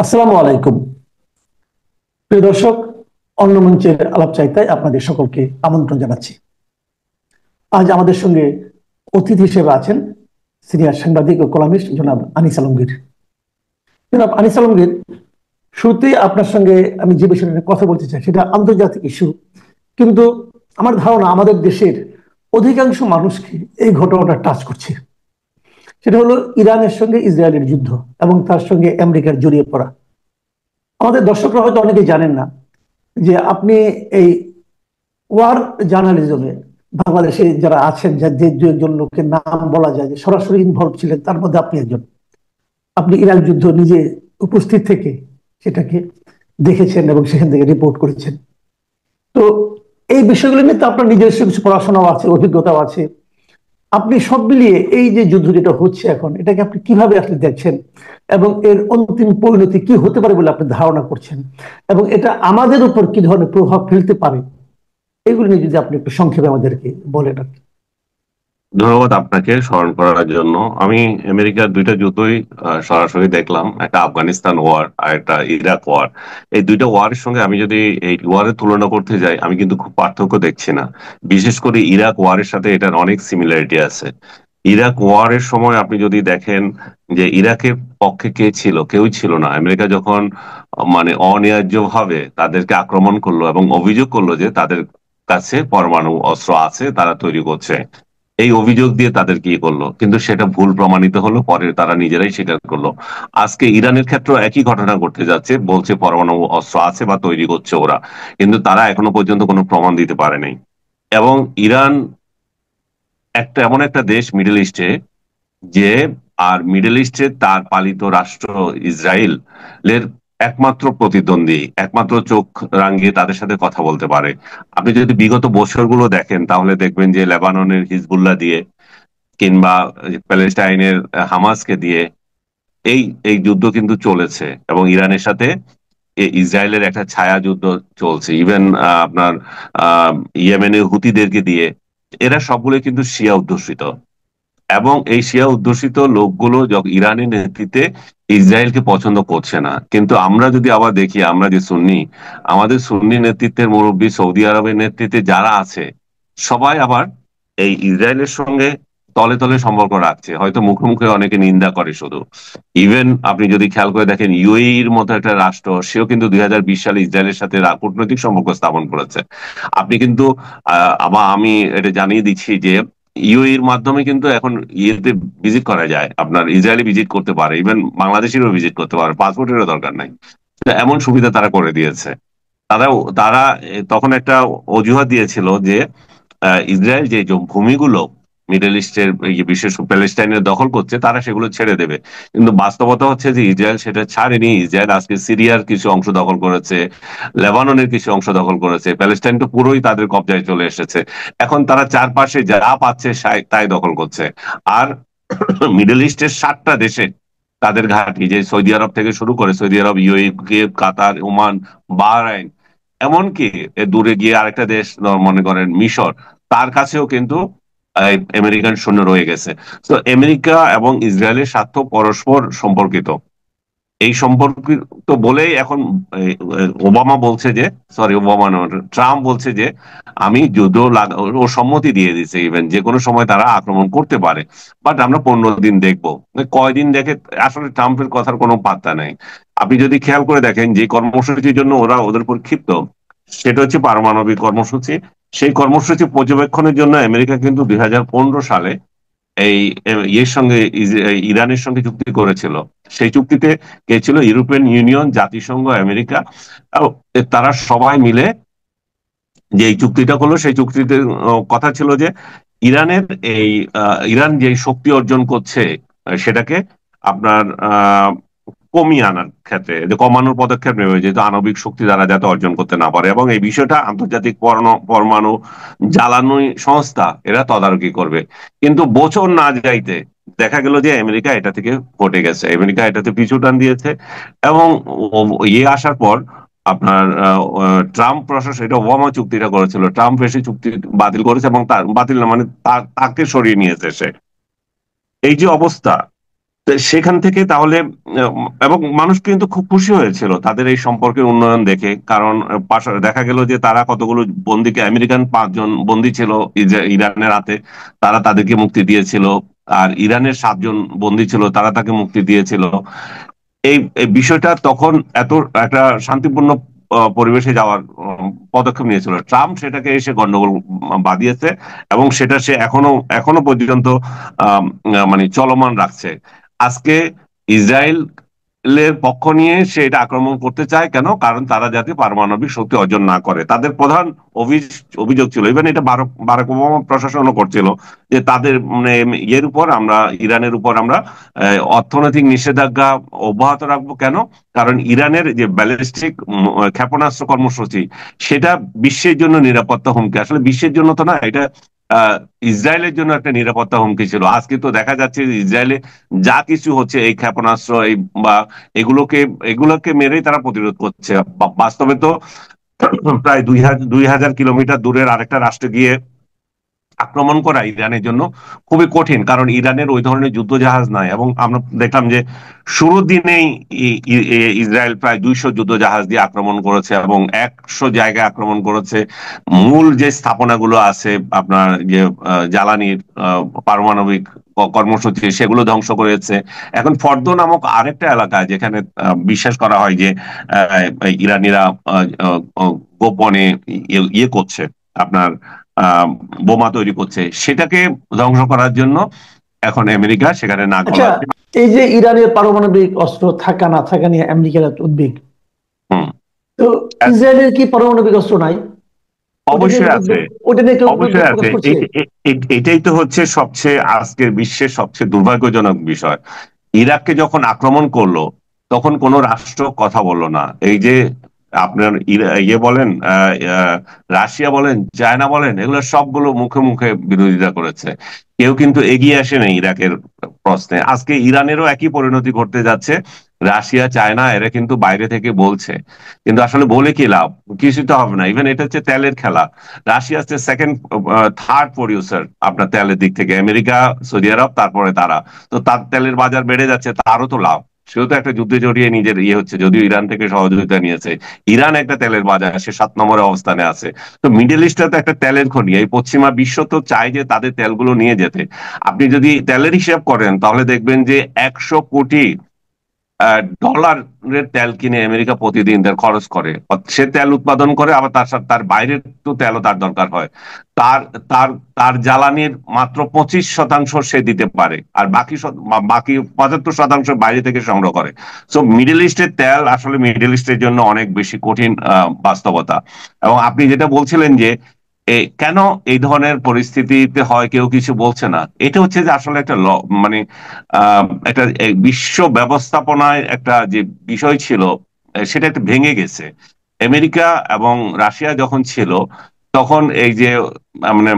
আসসালামু আলাইকুম। প্রিয় দর্শক, অন্য মঞ্চের আলাপচারিতায় আপনাদের সকলকে আমন্ত্রণ জানাচ্ছি। আজ আমাদের সঙ্গে অতিথি হিসেবে আছেন সিনিয়র সাংবাদিক ও কলামিস্ট জনাব আনিস আলমগীর। জনাব আনিস আলমগীর, শুরুতেই আপনার সঙ্গে আমি যে বিষয়টা নিয়ে কথা বলতে চাই সেটা আন্তর্জাতিক ইস্যু, কিন্তু আমার ধারণা আমাদের দেশের অধিকাংশ মানুষকে এই ঘটনাটা টাচ করছে। সেটা হলো ইরানের সঙ্গে ইসরায়েলের যুদ্ধ এবং তার সঙ্গে আমেরিকার জড়িয়ে পড়া। আমাদের দর্শকরা হয়তো অনেকেই জানেন না যে আপনি এই ওয়ার জার্নালিজমে বাংলাদেশে যারা আছেন, যে দু একজন লোকের নাম বলা যায় যে সরাসরি ইনভলভ ছিলেন, তার মধ্যে আপনি একজন। আপনি ইরাক যুদ্ধ নিজে উপস্থিত থেকে সেটাকে দেখেছেন এবং সেখান থেকে রিপোর্ট করেছেন। তো এই বিষয়গুলো নিয়ে তো আপনার নিজস্ব কিছু পড়াশোনাও আছে, অভিজ্ঞতাও আছে। আপনি সব মিলিয়ে এই যে যুদ্ধ যেটা হচ্ছে এখন, এটাকে আপনি কিভাবে আসলে দেখছেন এবং এর অন্তিম পরিণতি কি হতে পারে বলে আপনি ধারণা করছেন, এবং এটা আমাদের উপর কি ধরনের প্রভাব ফেলতে পারে, এগুলো নিয়ে যদি আপনি একটু সংক্ষেপে আমাদেরকে বলেন আর কি। ধন্যবাদ আপনাকে স্মরণ করার জন্য। আমি আমেরিকার দুইটা যুদ্ধই সরাসরি দেখলাম, একটা আফগানিস্তান ওয়ার আর একটা ইরাক ওয়ার। এই দুইটা ওয়ারের সঙ্গে আমি যদি এই ওয়ারের তুলনা করতে যাই, আমি কিন্তু খুব পার্থক্য দেখছি না। বিশেষ করে ইরাক ওয়ারের সাথে এটার অনেক সিমিলারিটি আছে। ইরাক ওয়ারের সময় আপনি যদি দেখেন যে ইরাকের পক্ষে কে ছিল, কেউই ছিল না। আমেরিকা যখন মানে অন্যায্যভাবে তাদেরকে আক্রমণ করলো এবং অভিযোগ করলো যে তাদের কাছে পরমাণু অস্ত্র আছে, তারা তৈরি করছে, এই অভিযোগ দিয়ে তাদের কি করলো, কিন্তু সেটা ভুল প্রমাণিত হলো, পরে তারা নিজেরাই স্বীকার করলো। আজকে ইরানের ক্ষেত্রে একই ঘটনা ঘটতে যাচ্ছে, বলছে পরমাণু অস্ত্র আছে বা তৈরি করছে ওরা, কিন্তু তারা এখনো পর্যন্ত কোনো প্রমাণ দিতে পারে নাই। এবং ইরান এমন একটা দেশ মিডল ইস্টে, যে আর মিডল ইস্টে তার পালিত রাষ্ট্র ইসরায়েল এর একমাত্র প্রতিদ্বন্দ্বী, একমাত্র চোখ রাঙিয়ে তাদের সাথে কথা বলতে পারে। আপনি যদি বিগত বছরগুলো দেখেন তাহলে দেখবেন যে লেবাননের হিজবুল্লাহ দিয়ে কিংবা প্যালেস্টাইনের হামাসকে দিয়ে এই এই যুদ্ধ কিন্তু চলেছে, এবং ইরানের সাথে ইসরায়েলের একটা ছায়া যুদ্ধ চলছে। ইভেন আপনার আহ ইয়েমেনের হুতিদেরকে দিয়ে। এরা সবগুলো কিন্তু শিয়া অধ্যুষিত, এবং এই শিয়া অধ্যুষিত লোকগুলো ইরানের নেতৃত্বে ইসরায়েলকে পছন্দ করছে না। কিন্তু আমরা যদি আবার দেখি, আমরা যে সুন্নি, আমাদের সুন্নি নেতৃত্বের মুরব্বী সৌদি আরবের নেতৃত্বে যারা আছে, সবাই আবার এই ইসরায়েলের সঙ্গে তলে তলে সম্পর্ক রাখছে, হয়তো মুখে মুখে অনেকে নিন্দা করে শুধু। ইভেন আপনি যদি খেয়াল করে দেখেন, ইউএইর মতো একটা রাষ্ট্র, সেও কিন্তু 2020 সালে ইসরায়েলের সাথে কূটনৈতিক সম্পর্ক স্থাপন করেছে। আপনি কিন্তু আমি এটা জানিয়ে দিচ্ছি যে ইউএইর মাধ্যমে কিন্তু এখন ইয়েতে ভিজিট করা যায়, আপনার ইসরায়েলে ভিজিট করতে পারে, ইভেন বাংলাদেশেরও ভিজিট করতে পারে, পাসপোর্টেরও দরকার নাই। তো এমন সুবিধা তারা করে দিয়েছে। তারা তারা তখন একটা অজুহাত দিয়েছিল যে ইসরায়েল যে যে ভূমিগুলো মিডল ইস্টের বিশেষ করে প্যালেস্টাইনের দখল করছে, তারা সেগুলো ছেড়ে দেবে। কিন্তু বাস্তবতা হচ্ছে যে ইসরায়েল সেটা ছাড়েনি। ইসরায়েল আজকে সিরিয়ার কিছু অংশ দখল করেছে, লেবাননের কিছু অংশ দখল করেছে, প্যালেস্টাইন তো পুরোই তাদের কবজায় চলে এসেছে। এখন তারা চারপাশে যা পাচ্ছে তাই দখল করছে। আর মিডল ইস্টের 7টা দেশে তাদের ঘাঁটি, যে সৌদি আরব থেকে শুরু করে, সৌদি আরব, ইউএই, কুয়েত, কাতার, ওমান, বাহরাইন, এমনকি দূরে গিয়ে আরেকটা দেশ মনে করেন মিশর, তার কাছেও কিন্তু আমেরিকান সৈন্য রয়ে গেছে। তো আমেরিকা এবং ইসরায়েলের স্বার্থ পরস্পর সম্পর্কিত। এই সম্পর্কিত বলেই এখন এই, ওবামা বলছে যে, সরি ওবামা নয়, ট্রাম্প বলছে যে আমি যুদ্ধ ও সম্মতি দিয়ে দিছে, ইভেন যে কোনো সময় তারা আক্রমণ করতে পারে, বাট আমরা 15 দিন দেখবো। কয়দিন দেখে, আসলে ট্রাম্পের কথার কোনো পাত্তা নেই। আপনি যদি খেয়াল করে দেখেন যে কর্মসূচির জন্য ওরা ওদের উপর ক্ষিপ্ত, সেটা হচ্ছে পারমাণবিক কর্মসূচি। সেই কর্মসূচি পর্যবেক্ষণের জন্য আমেরিকা কিন্তু 2015 সালে এই ইয়ের সঙ্গে ইরানের সঙ্গে চুক্তি করেছিল। সেই চুক্তিতে কে ছিল? ইউরোপিয়ান ইউনিয়ন, জাতিসংঘ, আমেরিকা। আহ, তারা সবাই মিলে যে এই চুক্তিটা করলো, সেই চুক্তিতে কথা ছিল যে ইরানের এই ইরান যে শক্তি অর্জন করছে, সেটাকে আপনার কমিয়ে আনার ক্ষেত্রে, যে কমানোর পদক্ষেপ নেবে, যেহেতু আণবিক শক্তি দ্বারা যাতে অর্জন করতে না পারে, এবং এই বিষয়টা আন্তর্জাতিক পরমাণু জ্বালানি সংস্থা এরা তদারকি করবে। কিন্তু বছর না যাইতে দেখা গেল যে আমেরিকা এটা থেকে হটে গেছে, আমেরিকা এটাতে পিছু টান দিয়েছে। এবং ইয়ে আসার পর আপনার ট্রাম্প প্রশাসন, এটা ওবামা চুক্তিটা করেছিল, ট্রাম্প এসে চুক্তি বাতিল করেছে, এবং তার বাতিল না মানে তাকে সরিয়ে নিয়েছে সে। এই যে অবস্থা, তো সেখান থেকে তাহলে এবং মানুষ কিন্তু খুব খুশি হয়েছিল তাদের এই সম্পর্কের উন্নয়ন দেখে, কারণ দেখা গেল যে তারা কতগুলো বন্দীকে, আমেরিকান 5 জন বন্দী ছিল ইরানের হাতে, তারা তাদেরকে মুক্তি দিয়েছিল। আর ইরানের 7 জন বন্দী ছিল, তারা তাকে মুক্তি দিয়েছিল। এই এই বিষয়টা তখন এত একটা শান্তিপূর্ণ পরিবেশে যাওয়ার পদক্ষেপ নিয়েছিল। ট্রাম্প সেটাকে এসে গন্ডগোল বাঁধিয়েছে, এবং সেটা সে এখনো এখনো পর্যন্ত মানে চলমান রাখছে। আজকে ইসরায়েলের পক্ষ নিয়ে সে এটা আক্রমণ করতে চায় কেন? কারণ তারা যাতে পারমাণবিক শক্তি অর্জন না করে। তাদের প্রধান অভিযোগ ছিল, ইভেন এটা বারাক ওবামা প্রশাসনও করছিল, যে তাদের মানে ইয়ের উপর আমরা, ইরানের উপর আমরা অর্থনৈতিক নিষেধাজ্ঞা অব্যাহত রাখবো। কেন? কারণ ইরানের যে ব্যালিস্টিক ক্ষেপণাস্ত্র কর্মসূচি, সেটা বিশ্বের জন্য নিরাপত্তা হুমকি। আসলে বিশ্বের জন্য তো না, এটা আহ ইসরায়েলের জন্য একটা নিরাপত্তা হুমকি ছিল। আজকে তো দেখা যাচ্ছে যে ইসরায়েলে যা কিছু হচ্ছে, এই ক্ষেপণাস্ত্র এই বা এগুলোকে এগুলোকে মেরেই তারা প্রতিরোধ করছে। বাস্তবে তো প্রায় 2,000 কিলোমিটার দূরের আরেকটা রাষ্ট্রে গিয়ে আক্রমণ করা ইরানের জন্য খুবই কঠিন, কারণ ইরানের ওই ধরনের যুদ্ধ জাহাজ নাই। এবং আমরা দেখলাম যে শুরুর দিনেই ইসরায়েল প্রায় 200 যুদ্ধ জাহাজ দিয়ে আক্রমণ করেছে, এবং 100 জায়গায় আক্রমণ করেছে। মূল যে স্থাপনাগুলো আছে আপনার, যে জ্বালানির পারমাণবিক কর্মসূচি, সেগুলো ধ্বংস করেছে। এখন ফর্দো নামক আরেকটা এলাকায়, যেখানে বিশ্বাস করা হয় যে ইরানিরা গোপনে ইয়ে করছে, আপনার আহ বোমা তৈরি করছে, সেটাকে ধ্বংস করার জন্য এখন আমেরিকা সেখানে নাক আচ্ছা, গলাচ্ছে। এই যে ইরানের পারমাণবিক অস্ত্র থাকা না থাকা নিয়ে আমেরিকার এত উদ্বেগ, হুম। তো ইসরায়েলের কি পারমাণবিক অস্ত্র নাই? ওটা নিয়ে অবশ্যই কেউ আছে, উদ্বেগ, ওটা নিয়ে কেউ উদ্বেগ অবশ্যই আছে। প্রকাশ করছে? এটাই তো হচ্ছে সবচেয়ে আজকের বিশ্বের সবচেয়ে দুর্ভাগ্যজনক বিষয়। ইরাককে যখন আক্রমণ করলো, তখন কোনো রাষ্ট্র কথা বললো না। এই যে আপনার ইয়ে বলেন, রাশিয়া বলেন, চায়না বলেন, এগুলো সবগুলো মুখে মুখে বিরোধিতা করেছে। কেউ কিন্তু এগিয়ে আসে না ইরাকের প্রশ্নে। আজকে ইরানেরও একই পরিণতি ঘটতে যাচ্ছে। রাশিয়া, চায়না এরা কিন্তু বাইরে থেকে বলছে, কিন্তু আসলে বলে কি লাভ? কিছু তো হবে না। ইভেন এটা হচ্ছে তেলের খেলা। রাশিয়া হচ্ছে সেকেন্ড, থার্ড প্রডিউসার আপনার তেলের দিক থেকে, আমেরিকা, সৌদি আরব, তারপরে তারা। তো তার তেলের বাজার বেড়ে যাচ্ছে, তারও তো লাভ। সেও তো একটা যুদ্ধে জড়িয়ে নিজের ইয়ে হচ্ছে, যদিও ইরান থেকে সহযোগিতা নিয়েছে। ইরান একটা তেলের বাজার, সে 7 নম্বরে অবস্থানে আছে। তো মিডল ইস্টটা তো একটা তেলের খনি। এই পশ্চিমা বিশ্ব তো চায় যে তাদের তেলগুলো নিয়ে যেতে। আপনি যদি তেলের হিসাব করেন, তাহলে দেখবেন যে 100 কোটি ডলারের তেল কিনে আমেরিকা প্রতিদিন তার খরচ করে। সে তেল উৎপাদন করে, আবার তার সাথে তার বাইরের তো তেলও তার দরকার হয়। তার তার তার জ্বালানির মাত্র 25% সে দিতে পারে, আর বাকি 75% বাইরে থেকে সংগ্রহ করে। সো মিডল ইস্টের তেল আসলে মিডল ইস্টের জন্য অনেক বেশি কঠিন বাস্তবতা। এবং আপনি যেটা বলছিলেন যে কেন এই ধরনের পরিস্থিতিতে হয়, কেউ কিছু বলছে না, এটা হচ্ছে যে আসলে একটা মানে একটা এই বিশ্ব ব্যবস্থাপনায় একটা যে বিষয় ছিল, সেটা একটা ভেঙে গেছে। আমেরিকা এবং রাশিয়া যখন ছিল, তখন এই যে মানে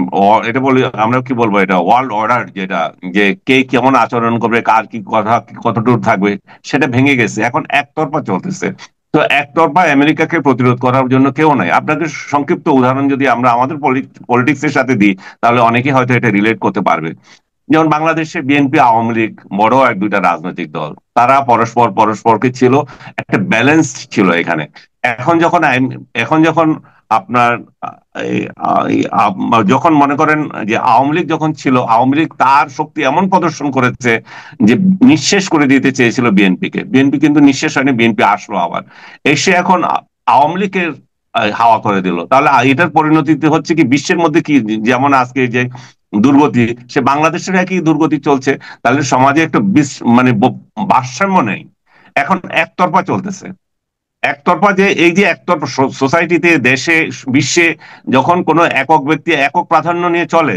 এটা বলি, আমরা কি বলবো, এটা ওয়ার্ল্ড অর্ডার, যেটা যে কে কেমন আচরণ করবে, কার কি কথা কতটুকু থাকবে, সেটা ভেঙে গেছে। এখন একতরফা চলতেছে। তো একতরফা আমেরিকাকে প্রতিরোধ করার জন্য কেউ নাই। আপনাকে সংক্ষিপ্ত উদাহরণ যদি আমরা আমাদের পলিটিক্স এর সাথে দিই, তাহলে অনেকে হয়তো এটা রিলেট করতে পারবে। যেমন বাংলাদেশে বিএনপি, আওয়ামী লীগ বড় এক দুইটা রাজনৈতিক দল, তারা পরস্পর পরস্পরকে ছিল, একটা ব্যালেন্স ছিল এখানে। এখন যখন এখন যখন আপনার এই, যখন মনে করেন যে আওয়ামী লীগ যখন ছিল, আওয়ামী লীগ তার শক্তি এমন প্রদর্শন করেছে যে নিঃশেষ করে দিতে চেয়েছিল বিএনপিকে। বিএনপি কিন্তু নিঃশেষ হয়নি, বিএনপি আসলো আবার, এসে এখন আওয়ামী লীগের হাওয়া করে দিল। তাহলে এটার পরিণতিতে হচ্ছে কি, বিশ্বের মধ্যে কি, যেমন আজকে যে দুর্গতি, সে বাংলাদেশের একই দুর্গতি চলছে। তাহলে সমাজে একটা মানে ভারসাম্য নেই, এখন একতরফা চলতেছে। একতরফা, যে এই যে একতরফা সোসাইটিতে, দেশে, বিশ্বে, যখন কোনো একক ব্যক্তি একক প্রাধান্য নিয়ে চলে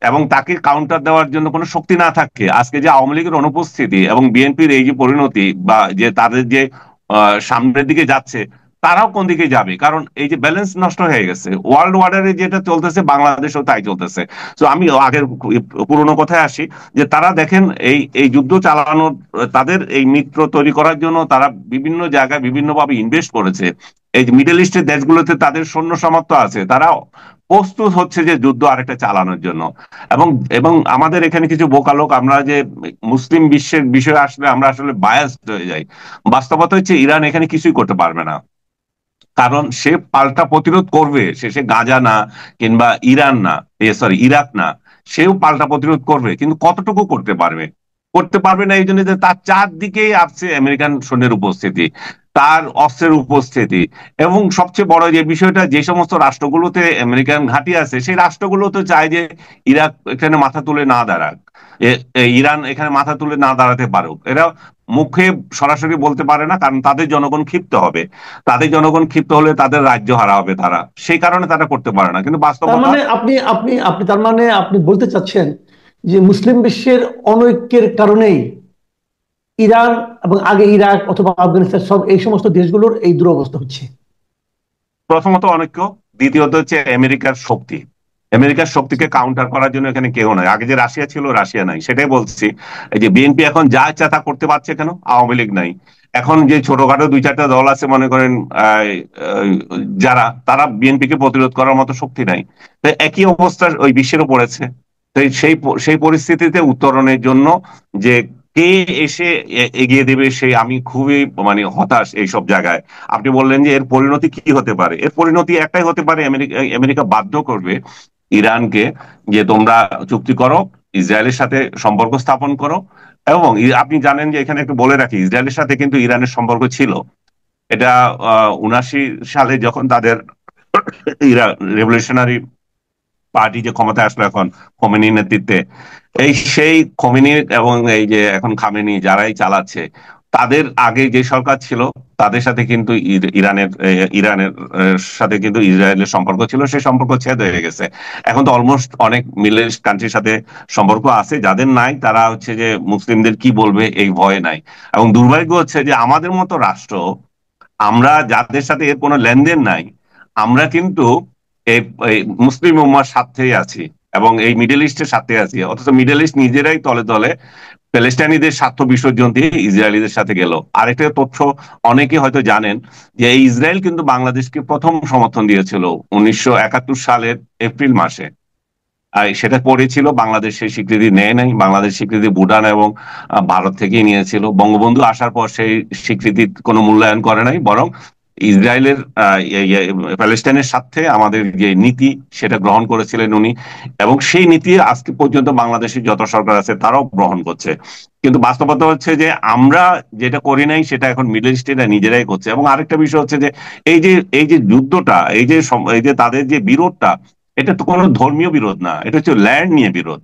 এবং তাকে কাউন্টার দেওয়ার জন্য কোনো শক্তি না থাকে, আজকে যে আওয়ামী লীগের অনুপস্থিতি এবং বিএনপির এই যে পরিণতি, বা যে তাদের যে সামনের দিকে যাচ্ছে, তারাও কোন দিকে যাবে? কারণ এই যে ব্যালেন্স নষ্ট হয়ে গেছে। ওয়ার্ল্ড ওয়ার্ডারে যেটা চলতেছে, বাংলাদেশেও তাই চলতেছে। তো আমি আগের পুরোনো কথায় আসি, যে তারা দেখেন এই এই যুদ্ধ চালানোর, তাদের এই মিত্র তৈরি করার জন্য তারা বিভিন্ন জায়গায় বিভিন্নভাবে ইনভেস্ট করেছে। এই যে মিডল ইস্টের দেশগুলোতে তাদের সৈন্য সামর্থ্য আছে, তারা প্রস্তুত হচ্ছে যে যুদ্ধ আরেকটা চালানোর জন্য। এবং এবং আমাদের এখানে কিছু বোকা লোক, আমরা যে মুসলিম বিশ্বের বিষয়ে আসলে আমরা আসলে বায়াসড হয়ে যাই। বাস্তবতা হচ্ছে ইরান এখানে কিছুই করতে পারবে না, কারণ সে পাল্টা প্রতিরোধ করবে। সে গাজা না, কিংবা ইরান না, সরি ইরাক না, সেও পাল্টা প্রতিরোধ করবে, কিন্তু কতটুকু করতে পারবে? করতে পারবে না, এই জন্য যে তার চারদিকেই আছে আমেরিকান সৈন্যের উপস্থিতি, তার অস্ত্রের উপস্থিতি। এবং সবচেয়ে বড় যে বিষয়টা, যে সমস্ত রাষ্ট্রগুলোতে আমেরিকান ঘাঁটি আছে, সেই রাষ্ট্রগুলো তো চায় যে ইরাক এখানে মাথা তুলে না দাঁড়াক, ইরান এখানে মাথা তুলে না দাঁড়াতে পারুক। এরা মুখে সরাসরি বলতে পারে না, কারণ তাদের জনগণ ক্ষিপ্ত হবে। তাদের জনগণ ক্ষিপ্ত হলে তাদের রাজ্য হারা হবে তারা, সেই কারণে তারা করতে পারে না, কিন্তু তার বাস্তবতা। মানে আপনি আপনি আপনি তার মানে আপনি বলতে চাচ্ছেন যে মুসলিম বিশ্বের অনৈক্যের কারণেই ইরান এবং আগে ইরাক অথবা আফগানিস্তান সব এই সমস্ত দেশগুলোর এই দুরবস্থা হচ্ছে। প্রথমত অনৈক্য, দ্বিতীয়ত হচ্ছে আমেরিকার শক্তি। আমেরিকার শক্তিকে কাউন্টার করার জন্য এখানে কেউ নাই। আগে যে রাশিয়া ছিল, রাশিয়া নাই, সেটাই বলছি। এই যে বিএনপি এখন যা ইচ্ছা তা করতে পারছে কেন? আওয়ামী লীগ নাই। এখন যে ছোটখাটো দুই চারটা দল আছে, মনে করেন আহ, আহ, যারা, তারা বিএনপি কে প্রতিরোধ করার মতো শক্তি নাই। তো একই অবস্থা ওই বিশ্বেরও পড়েছে। তো সেই পরিস্থিতিতে উত্তরণের জন্য যে কে এসে এগিয়ে দেবে, সেই আমি খুবই মানে হতাশ এইসব জায়গায়। আপনি বললেন যে এর পরিণতি কি হতে পারে, এর পরিণতি একটাই হতে পারে, আমেরিকা আমেরিকা বাধ্য করবে ইরানকে যে তোমরা চুক্তি করো, ইসরায়েলের সাথে সম্পর্ক স্থাপন করো। এবং আপনি জানেন যে এখানে একটু বলে রাখি, ইসরায়েলের সাথে কিন্তু ইরানের সম্পর্ক ছিল। এটা 79 সালে যখন তাদের ইরান রেভলিউশনারি পার্টি যে ক্ষমতায় আসলো এখন খোমেনির নেতৃত্বে, সেই খোমেনি এবং এই যে এখন খামেনি যারাই চালাচ্ছে, তাদের আগে যে সরকার ছিল তাদের সাথে কিন্তু ইরানের সাথে কিন্তু ইসরায়েলের সম্পর্ক ছিল, সেই সম্পর্ক ছেদ হয়ে গেছে। এখন তো অলমোস্ট অনেক মিডল ইস্ট কান্ট্রির সাথে সম্পর্ক আছে, যাদের নাই তারা হচ্ছে যে মুসলিমদের কি বলবে এই ভয়ে নাই। এবং দুর্ভাগ্য হচ্ছে যে আমাদের মতো রাষ্ট্র, আমরা যাদের সাথে এর কোনো লেনদেন নাই, আমরা কিন্তু এই এই মুসলিম উম্মার স্বার্থেই আছি এবং এই মিডল ইস্টের সাথে আছি, অথচ মিডল ইস্ট নিজেরাই তলে তলে প্যালেস্টাইনিদের স্বার্থ বিসর্জন দিয়ে ইসরায়েলিদের সাথে গেল। আরেকটা তথ্য অনেকে হয়তো জানেন, যে এই ইসরায়েল কিন্তু বাংলাদেশকে প্রথম সমর্থন দিয়েছিল 1971 সালের এপ্রিল মাসে। আর সেটা পড়েছিল, বাংলাদেশ সেই স্বীকৃতি নেয় নাই, বাংলাদেশ স্বীকৃতি ভুটান এবং ভারত থেকেই নিয়েছিল। বঙ্গবন্ধু আসার পর সেই স্বীকৃতির কোনো মূল্যায়ন করে নাই, বরং ইসরায়েলের প্যালেস্টাইনের সাথে আমাদের যে নীতি, সেটা গ্রহণ করেছিলেন উনি। এবং সেই নীতি আজকে পর্যন্ত বাংলাদেশের যত সরকার আছে তারাও গ্রহণ করছে। কিন্তু বাস্তবতা হচ্ছে যে আমরা যেটা করি নাই, সেটা এখন মিডল ইস্টেরা নিজেরাই করছে। এবং আরেকটা বিষয় হচ্ছে যে এই যে যুদ্ধটা, এই যে তাদের যে বিরোধটা, এটা তো কোনো ধর্মীয় বিরোধ না, এটা হচ্ছে ল্যান্ড নিয়ে বিরোধ।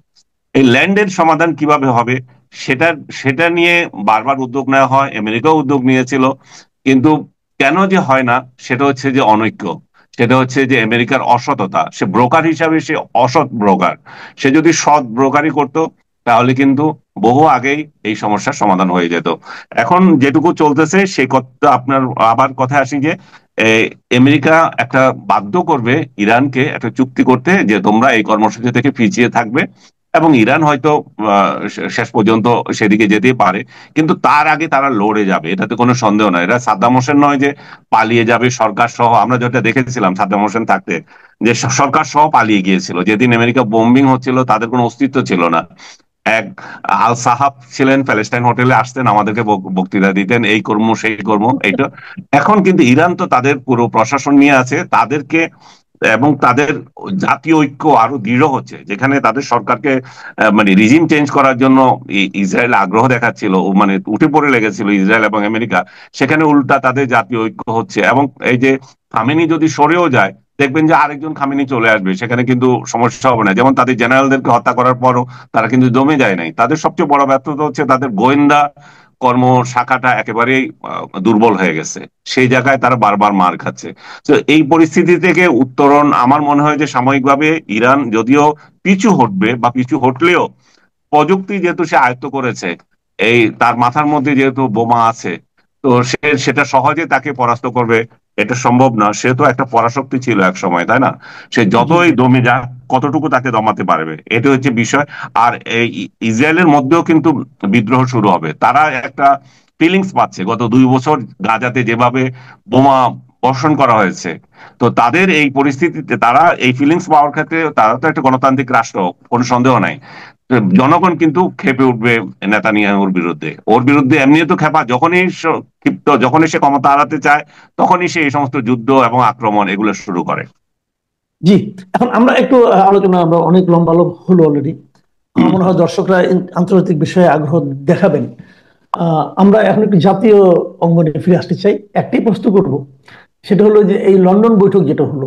এই ল্যান্ডের সমাধান কিভাবে হবে, সেটা সেটা নিয়ে বারবার উদ্যোগ নেওয়া হয়, আমেরিকাও উদ্যোগ নিয়েছিল। কিন্তু কেন যে হয় না, সেটা হচ্ছে যে অনৈক্য, সেটা হচ্ছে যে আমেরিকার অসততা। সে ব্রোকার হিসাবে সে অসৎ ব্রোকার। সে যদি সৎ ব্রোকারি করতো, তাহলে কিন্তু বহু আগেই এই সমস্যার সমাধান হয়ে যেত। এখন যেটুকু চলতেছে সেই কথা, আপনার আবার কথা আসি যে এ, আমেরিকা একটা বাধ্য করবে ইরানকে একটা চুক্তি করতে, যে তোমরা এই কর্মসূচি থেকে পিছিয়ে থাকবে। এবং ইরান হয়তো শেষ পর্যন্ত সেদিকে যেতেই পারে, কিন্তু তার আগে তারা লড়ে যাবে, এটাতে কোনো সন্দেহ নাই। এরা সাদ্দাম হোসেন নয় যে পালিয়ে যাবে সরকার সহ। আমরা যেটা দেখেছিলাম সাদ্দাম হোসেন থাকতে, যে সরকার সহ পালিয়ে গিয়েছিল। যেদিন আমেরিকা বোম্বিং হচ্ছিল, তাদের কোনো অস্তিত্ব ছিল না। এক আল সাহাব ছিলেন, প্যালেস্টাইন হোটেলে আসতেন, আমাদেরকে বক্তৃতা দিতেন, এই কর্ম সেই কর্ম এইটা। এখন কিন্তু ইরান তো তাদের পুরো প্রশাসন নিয়ে আছে তাদেরকে, এবং তাদের জাতীয় ঐক্য আরো দৃঢ় হচ্ছে। যেখানে তাদের সরকারকে মানে রিজিম চেঞ্জ করার জন্য ইসরায়েল আগ্রহ দেখাচ্ছিল, মানে উঠে পড়ে লেগেছিল ইসরায়েল এবং আমেরিকা, সেখানে উল্টা তাদের জাতীয় ঐক্য হচ্ছে। এবং এই যে খামেনি যদি সরেও যায়, দেখবেন যে আরেকজন খামেনি চলে আসবে, সেখানে কিন্তু সমস্যা হবে না। যেমন তাদের জেনারেলদেরকে হত্যা করার পরও তারা কিন্তু দমে যায় নাই। তাদের সবচেয়ে বড় ব্যর্থতা হচ্ছে তাদের গোয়েন্দা কর্ম শাখাটা একেবারেই দুর্বল হয়ে গেছে, সেই জায়গায় তারা বারবার মার খাচ্ছে। তো এই পরিস্থিতি থেকে উত্তরণ আমার মনে হয় যে সাময়িকভাবে ইরান যদিও পিছু হটবে, বা পিছু হটলেও প্রযুক্তি যেহেতু সে আয়ত্ত করেছে, এই তার মাথার মধ্যে যেহেতু বোমা আছে, তো সেটা সহজে তাকে পরাস্ত করবে এটা সম্ভব না। সে তো একটা পরাশক্তি ছিল এক সময়, তাই না? সে জি যতই জি। দমে যাক, কতটুকু তাকে দমাতে পারবে, এটা হচ্ছে বিষয়। আর এই ইসরায়েলের মধ্যেও কিন্তু বিদ্রোহ শুরু হবে। তারা একটা ফিলিংস পাচ্ছে, গত 2 বছর গাজাতে যেভাবে বোমা বর্ষণ করা হয়েছে। তো তাদের এই পরিস্থিতিতে তারা এই ফিলিংস পাওয়ার ক্ষেত্রে তারা তো একটা গণতান্ত্রিক রাষ্ট্র, কোনো সন্দেহ নাই। তো জনগণ কিন্তু ক্ষেপে উঠবে নেতানিয়াহুর বিরুদ্ধে। ওর বিরুদ্ধে এমনিও তো ক্ষেপা, যখনই ক্ষিপ্ত, যখনই সে ক্ষমতা হারাতে চায়, তখনই সে এই সমস্ত যুদ্ধ এবং আক্রমণ এগুলো শুরু করে। জি, এখন আমরা একটু আলোচনা, আমরা অনেক লম্বা হলো অলরেডি। আমার মনে হয় দর্শকরা আন্তর্জাতিক বিষয়ে আগ্রহ দেখাবেন। আমরা এখন একটু জাতীয় অঙ্গনে ফিরে আসতে চাই। একটাই প্রশ্ন করব, সেটা হলো যে এই লন্ডন বৈঠক যেটা হলো,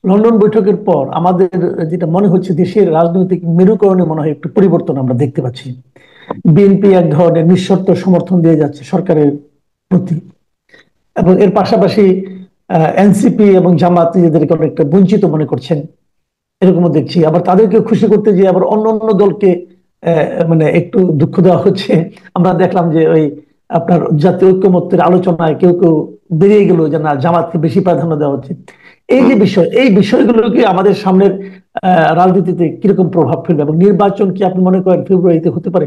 লন্ডন বৈঠকের পর আমাদের যেটা মনে হচ্ছে দেশের রাজনৈতিক মেরুকরণে মনে হয় একটু পরিবর্তন আমরা দেখতে পাচ্ছি। বিএনপি এক ধরনের নিঃশর্ত সমর্থন দিয়ে যাচ্ছে সরকারের প্রতি, এবং এর পাশাপাশি এনসিপি এবং জামাত নিজেদেরকে অনেকটা বঞ্চিত মনে করছেন, এরকমও দেখছি। আবার তাদেরকে খুশি করতে গিয়ে আবার অন্য অন্য দলকে মানে একটু দুঃখ দেওয়া হচ্ছে। আমরা দেখলাম যে ওই আপনার জাতীয় ঐক্যমত্যের আলোচনায় কেউ কেউ বেরিয়ে গেল যে না, জামাতকে বেশি প্রাধান্য দেওয়া হচ্ছে। এই যে বিষয়, এই বিষয়গুলো কি আমাদের সামনের রাজনীতিতে কিরকম প্রভাব ফেলবে, এবং নির্বাচন কি আপনি মনে করেন ফেব্রুয়ারিতে হতে পারে?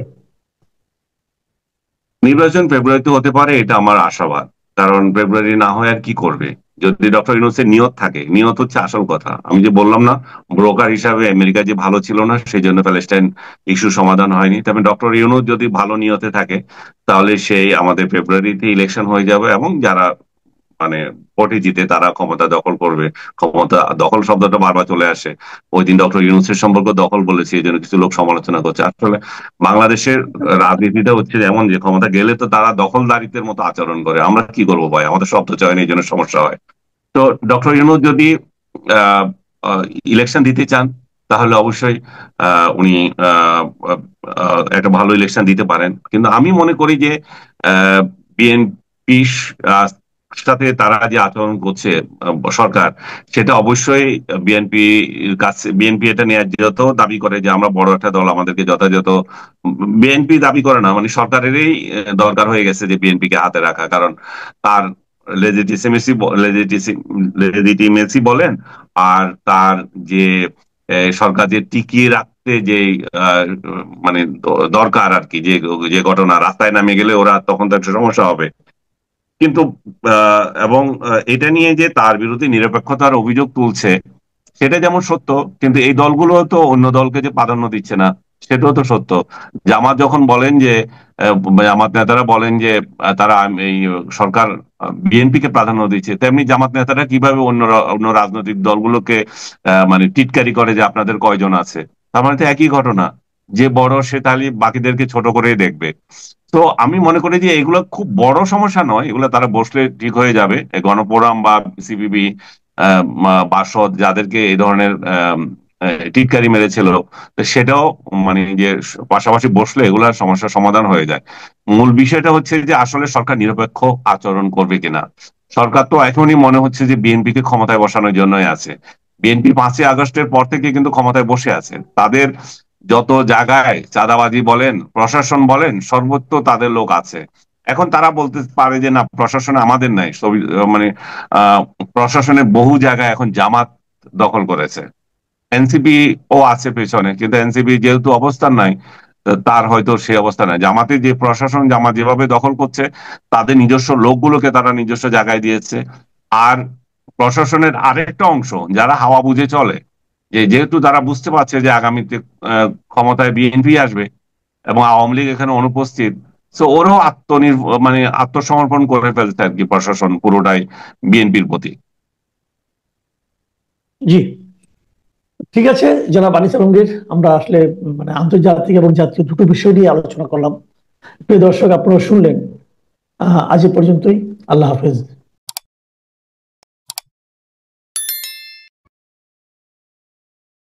নির্বাচন ফেব্রুয়ারিতে হতে পারে, এটা আমার আশাবাদ। কারণ ফেব্রুয়ারি না হয় আর কি করবে? যদি ডক্টর ইউনূসের নিয়ত থাকে, নিয়ত হচ্ছে আসল কথা। আমি যে বললাম না, ব্রোকার হিসাবে আমেরিকা যে ভালো ছিল না, সেই জন্য প্যালেস্টাইন ইস্যু সমাধান হয়নি। তবে ডক্টর ইউনূস যদি ভালো নিয়তে থাকে, তাহলে সেই আমাদের ফেব্রুয়ারিতে ইলেকশন হয়ে যাবে, এবং যারা মানে ভোটে জিতে তারা ক্ষমতা দখল করবে। ক্ষমতা দখল শব্দটা বারবার চলে আসে। ওই দিন ডক্টর ইউনূসের সম্পর্কে দখল বলেছে, এই জন্য কিছু লোক সমালোচনা করছে। আসলে বাংলাদেশের রাজনীতিটা হচ্ছে যেমন, যে ক্ষমতা গেলে তো তারা দখলদারিত্বের মতো আচরণ করে। আমরা কি করবো ভাই, আমাদের শব্দ চয়নে এই জন্য সমস্যা হয়। তো ডক্টর ইউনূস যদি আহ ইলেকশন দিতে চান, তাহলে অবশ্যই উনি একটা ভালো ইলেকশন দিতে পারেন। কিন্তু আমি মনে করি যে বিএনপি সাথে তারা যে আচরণ করছে, সরকার, সেটা অবশ্যই বিএনপি কাছে, বিএনপি এটা ন্যায্যত দাবি করে যে আমরা বড় একটা দল, আমাদেরকে যথাযথ, বিএনপি দাবি করে না, মানে সরকারেরই দরকার হয়ে গেছে যে বিএনপি কে হাতে রাখা। কারণ তার লেজিটিমেসি লেজিটিমেসি বলেন, আর তার যে সরকার যে টিকিয়ে রাখতে যে আহ, মানে দরকার আর কি, যে যে ঘটনা রাস্তায় নামে গেলে ওরা তখন তো একটা সমস্যা হবে। কিন্তু এবং এটা নিয়ে যে তার বিরুদ্ধে নিরপেক্ষতার অভিযোগ তুলছে, সেটা যেমন সত্য, কিন্তু এই দলগুলো তো অন্য দলকে যে প্রাধান্য দিচ্ছে না, সেটাও তো সত্য। জামাত যখন বলেন যে জামাত নেতারা বলেন যে তারা এই সরকার বিএনপি কে প্রাধান্য দিচ্ছে, তেমনি জামাত নেতারা কিভাবে অন্য অন্য রাজনৈতিক দলগুলোকে মানে টিটকারি করে যে আপনাদের কয়জন আছে। তার মানে তো একই ঘটনা, যে বড় সে তাহলে বাকিদেরকে ছোট করেই দেখবে। তো আমি মনে করি যে এগুলো খুব বড় সমস্যা নয়, এগুলো তারা বসলে ঠিক হয়ে যাবে। এই গণফোরাম বা সিপিবি, বাসদ যাদেরকে এই ধরনের টিটকারি মেরেছিল, তো সেটাও মানে যে পাশাপাশি বসলে এগুলার সমস্যার সমাধান হয়ে যায়। মূল বিষয়টা হচ্ছে যে আসলে সরকার নিরপেক্ষ আচরণ করবে কিনা। সরকার তো এখনই মনে হচ্ছে যে বিএনপি কে ক্ষমতায় বসানোর জন্যই আছে। বিএনপি 5ই আগস্টের পর থেকে কিন্তু ক্ষমতায় বসে আছে। তাদের যত জায়গায় চাঁদাবাজি বলেন, প্রশাসন বলেন, সর্বত্র তাদের লোক আছে। এখন তারা বলতে পারে যে না, প্রশাসনে আমাদের নাই, মানে আহ প্রশাসনের বহু জায়গায় এখন জামাত দখল করেছে। এনসিপি ও আছে পেছনে, কিন্তু এনসিপি যেহেতু অবস্থান নাই, তো তার হয়তো সেই অবস্থা নাই। জামাতে যে প্রশাসন, জামাত যেভাবে দখল করছে, তাদের নিজস্ব লোকগুলোকে তারা নিজস্ব জায়গায় দিয়েছে। আর প্রশাসনের আরেকটা অংশ যারা হাওয়া বুঝে চলে, যে যেহেতু তারা বুঝতে পারছে যে আগামীতে ক্ষমতায় বিএনপি আসবে এবং আওয়ামী লীগ এখানে অনুপস্থিত, তো ওরাও মানে আত্মসমর্পণ করে ফেলছে আর কি, প্রশাসন পুরোটাই বিএনপির প্রতি। জি, ঠিক আছে জনাব আনিস আলমগীর, আমরা আসলে মানে আন্তর্জাতিক এবং জাতীয় দুটো বিষয় নিয়ে আলোচনা করলাম। প্রিয় দর্শক, আপনারা শুনলেন। আজ এ পর্যন্তই। আল্লাহ হাফেজ।